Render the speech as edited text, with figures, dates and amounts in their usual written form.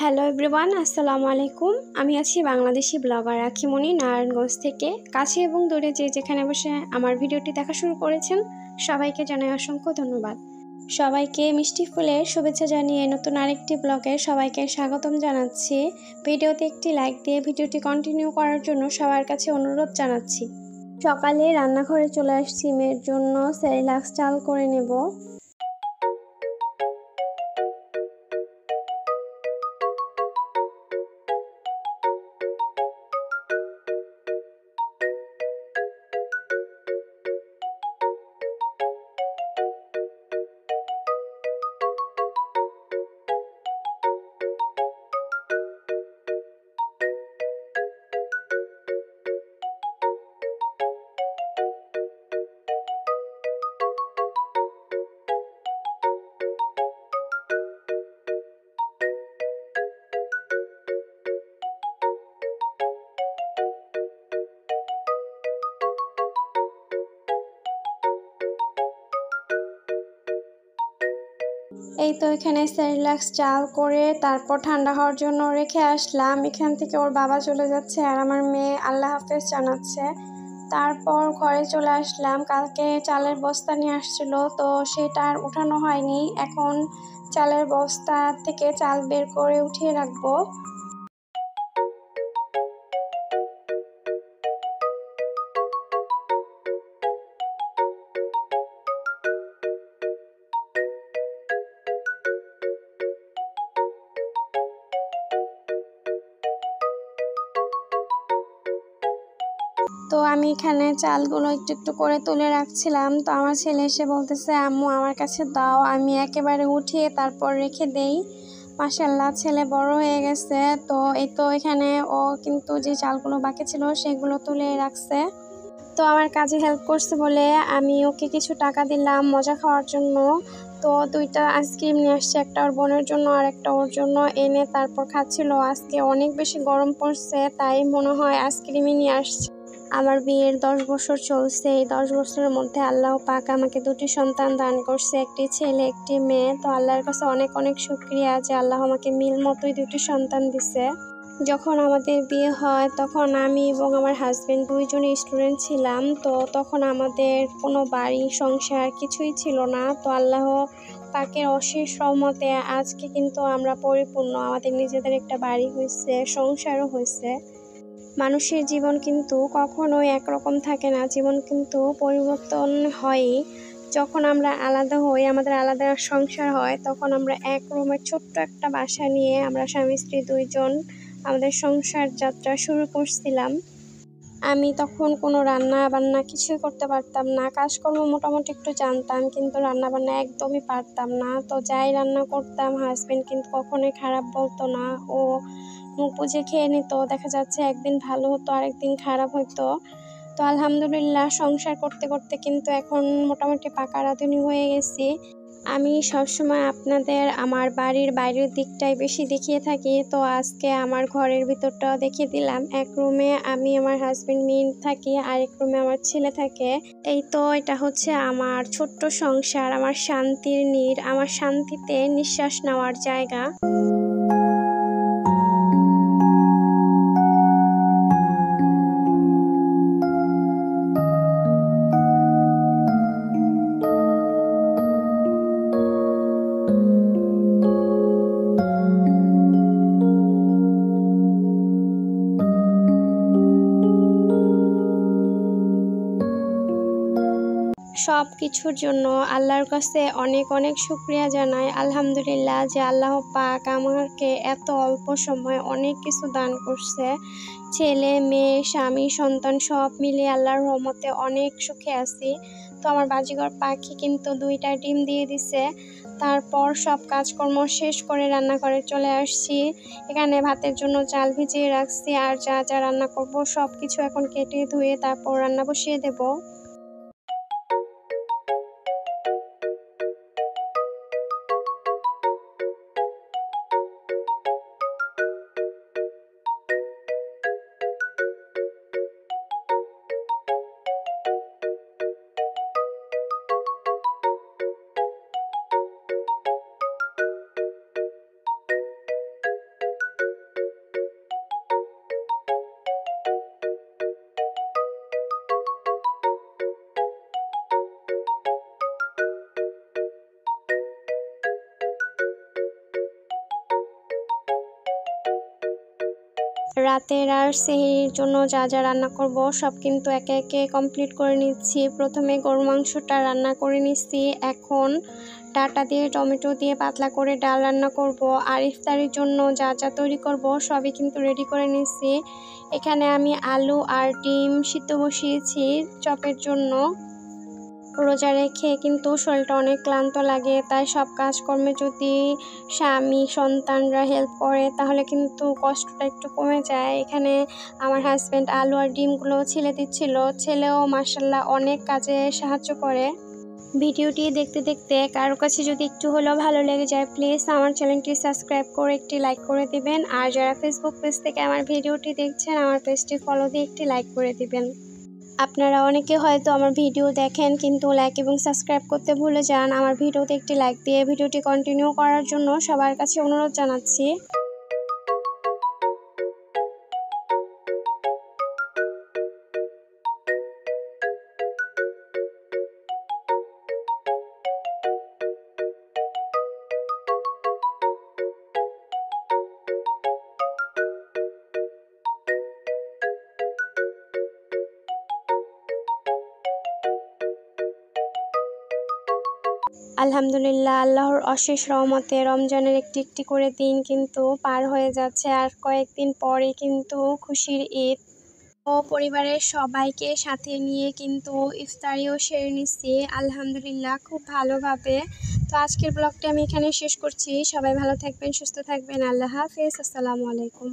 Hello everyone, আসসালামু আলাইকুম। আমি আছি বাংলাদেশি ব্লগার আখিমনি নারায়ণগঞ্জ থেকে। কাছে এবং দূরে যে যেখানে বসে আমার ভিডিওটি দেখা শুরু করেছেন সবাইকে জানাই অসংখ্য ধন্যবাদ। সবাইকে মিষ্টি ফুলের শুভেচ্ছা জানিয়ে নতুন আরেকটি ব্লগে সবাইকে স্বাগতম জানাচ্ছি। ভিডিওতে একটি লাইক দিয়ে ভিডিওটি কন্টিনিউ করার জন্য সবার কাছে অনুরোধ জানাচ্ছি। সকালে রান্নাঘরে চলে আসছি, মেয়ের জন্য সেরিলাক্স চাল করে নেব। এই তো এখানে সেরিলাক্স চাল করে তারপর ঠান্ডা হওয়ার জন্য রেখে আসলাম। এখান থেকে ওর বাবা চলে যাচ্ছে আর আমার মেয়ে আল্লাহ হাফেজ জানাচ্ছে। তারপর ঘরে চলে আসলাম। কালকে চালের বস্তা নিয়ে আসছিল, তো সেটা আর উঠানো হয়নি। এখন চালের বস্তা থেকে চাল বের করে উঠিয়ে রাখবো। তো আমি এখানে চালগুলো একটু একটু করে তুলে রাখছিলাম। তো আমার ছেলে এসে বলতেছে, আম্মু আমার কাছে দাও, আমি একেবারে উঠিয়ে তারপর রেখে দেই। মাশাআল্লাহ, ছেলে বড় হয়ে গেছে। তো এই তো এখানে ও কিন্তু যে চালগুলো বাকি ছিল সেগুলো তুলে রাখছে। তো আমার কাজে হেল্প করছে বলে আমি ওকে কিছু টাকা দিলাম মজা খাওয়ার জন্য। তো 2টা আইসক্রিম নিয়ে আসছে, একটা ওর বোনের জন্য আর একটা ওর জন্য, এনে তারপর খাচ্ছিল। আজকে অনেক বেশি গরম পড়ছে, তাই মনে হয় আইসক্রিমই নিয়ে আসছে। আমার বিয়ের 10 বছর চলছে। এই 10 বছরের মধ্যে আল্লাহ পাক আমাকে 2টি সন্তান দান করছে, একটি ছেলে একটি মেয়ে। তো আল্লাহর কাছে অনেক অনেক শুকরিয়া যে আল্লাহ আমাকে মিল মতোই 2টি সন্তান দিছে। যখন আমাদের বিয়ে হয় তখন আমি এবং আমার হাজবেন্ড 2জনই স্টুডেন্ট ছিলাম। তো তখন আমাদের কোনো বাড়ি সংসার কিছুই ছিল না। তো আল্লাহ পাকের অশেষ রহমতে আজকে কিন্তু আমরা পরিপূর্ণ, আমাদের নিজেদের একটা বাড়ি হয়েছে, সংসারও হয়েছে। মানুষের জীবন কিন্তু কখনোই একরকম থাকে না, জীবন কিন্তু পরিবর্তন হয়ই। যখন আমরা আলাদা হই, আমাদের আলাদা সংসার হয়, তখন আমরা এক রুমের ছোট্ট একটা বাসা নিয়ে আমরা স্বামী স্ত্রী 2জন আমাদের সংসার যাত্রা শুরু করছিলাম। আমি তখন কোনো রান্না বান্না কিছুই করতে পারতাম না। কাজকর্ম মোটামুটি একটু জানতাম, কিন্তু রান্না বান্না একদমই পারতাম না। তো যাই রান্না করতাম হাজবেন্ড কিন্তু কখনোই খারাপ বলতো না। ও মুখ বুজে খেয়ে নিত। দেখা যাচ্ছে একদিন ভালো হতো, আরেকদিন খারাপ হতো। তো আলহামদুলিল্লাহ সংসার করতে করতে কিন্তু এখন মোটামুটি পাকা রাঁধুনি হয়ে গেছি। আমি সবসময় আপনাদের আমার বাড়ির বাইরের দিকটাই বেশি দেখিয়ে থাকি। তো আজকে আমার ঘরের ভিতরটাও দেখিয়ে দিলাম। এক রুমে আমি আমার হাজবেন্ড মেয়ে থাকি, আরেক রুমে আমার ছেলে থাকে। এই তো এটা হচ্ছে আমার ছোট্ট সংসার, আমার শান্তির নীড়, আমার শান্তিতে নিঃশ্বাস নেওয়ার জায়গা। সব কিছুর জন্য আল্লাহর কাছে অনেক অনেক শুকরিয়া জানাই। আলহামদুলিল্লাহ যে আল্লাহ পাক আমাকে এত অল্প সময় অনেক কিছু দান করছে। ছেলে মেয়ে স্বামী সন্তান সব মিলিয়ে আল্লাহর রহমতে অনেক সুখে আছি। তো আমার বাজিঘর পাখি কিন্তু 2টা ডিম দিয়ে দিছে। তারপর সব কাজকর্ম শেষ করে রান্নাঘরে চলে আসছি। এখানে ভাতের জন্য চাল ভিজিয়ে রাখছি, আর যা যা রান্না করব সব কিছু এখন কেটে ধুয়ে তারপর রান্না বসিয়ে দেব। রাতের আর সেহরির জন্য যা যা রান্না করব সব কিন্তু একে একে কমপ্লিট করে নিচ্ছি। প্রথমে গরু মাংসটা রান্না করে নিচ্ছি, এখন ডাটা দিয়ে টমেটো দিয়ে পাতলা করে ডাল রান্না করব। আর ইফতারির জন্য যা যা তৈরি করব সবই কিন্তু রেডি করে নিচ্ছি। এখানে আমি আলু আর ডিম সিদ্ধ বসিয়েছি চপের জন্য। রোজা রেখে কিন্তু শরীরটা অনেক ক্লান্ত লাগে, তাই সব কাজকর্মে যদি স্বামী সন্তানরা হেল্প করে তাহলে কিন্তু কষ্টটা একটু কমে যায়। এখানে আমার হাজব্যান্ড আলু আর ডিমগুলো ছিলে দিচ্ছিল, ছেলেও মাশাআল্লাহ অনেক কাজে সাহায্য করে। ভিডিওটি দেখতে দেখতে কারো কাছে যদি একটু হলেও ভালো লেগে যায় প্লিজ আমার চ্যানেলটি সাবস্ক্রাইব করে একটি লাইক করে দিবেন। আর যারা ফেসবুক পেজ থেকে আমার ভিডিওটি দেখছেন আমার পেজটি ফলো দিয়ে একটি লাইক করে দিবেন। আপনারা অনেকে হয়তো আমার ভিডিও দেখেন কিন্তু লাইক এবং সাবস্ক্রাইব করতে ভুলে যান। আমার ভিডিওতে একটি লাইক দিয়ে ভিডিওটি কন্টিনিউ করার জন্য সবার কাছে অনুরোধ জানাচ্ছি। আলহামদুলিল্লাহ, আল্লাহর অশেষ রহমতে রমজানের একটি একটি করে দিন কিন্তু পার হয়ে যাচ্ছে। আর কয়েকদিন পরে কিন্তু খুশির ঈদ। ও পরিবারের সবাইকে সাথে নিয়ে কিন্তু ইফতারিও সেরে নিচ্ছি আলহামদুলিল্লাহ খুব ভালোভাবে। তো আজকের ব্লগটা আমি এখানে শেষ করছি। সবাই ভালো থাকবেন, সুস্থ থাকবেন। আল্লাহ হাফেজ, আসসালামু আলাইকুম।